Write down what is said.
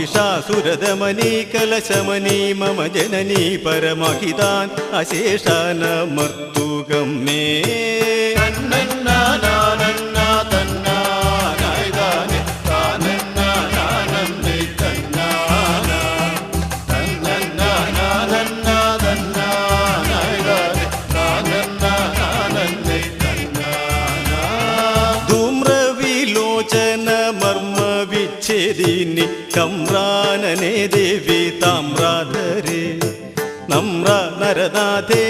महिषासुरदमनी कलशमनी मम जननी परमहितान् अशेषानमर्तुकं मे ഛേദിനി കമ്രാനനെ ദേവി താമ്രാധരേ നമ്ര നരനാഥേ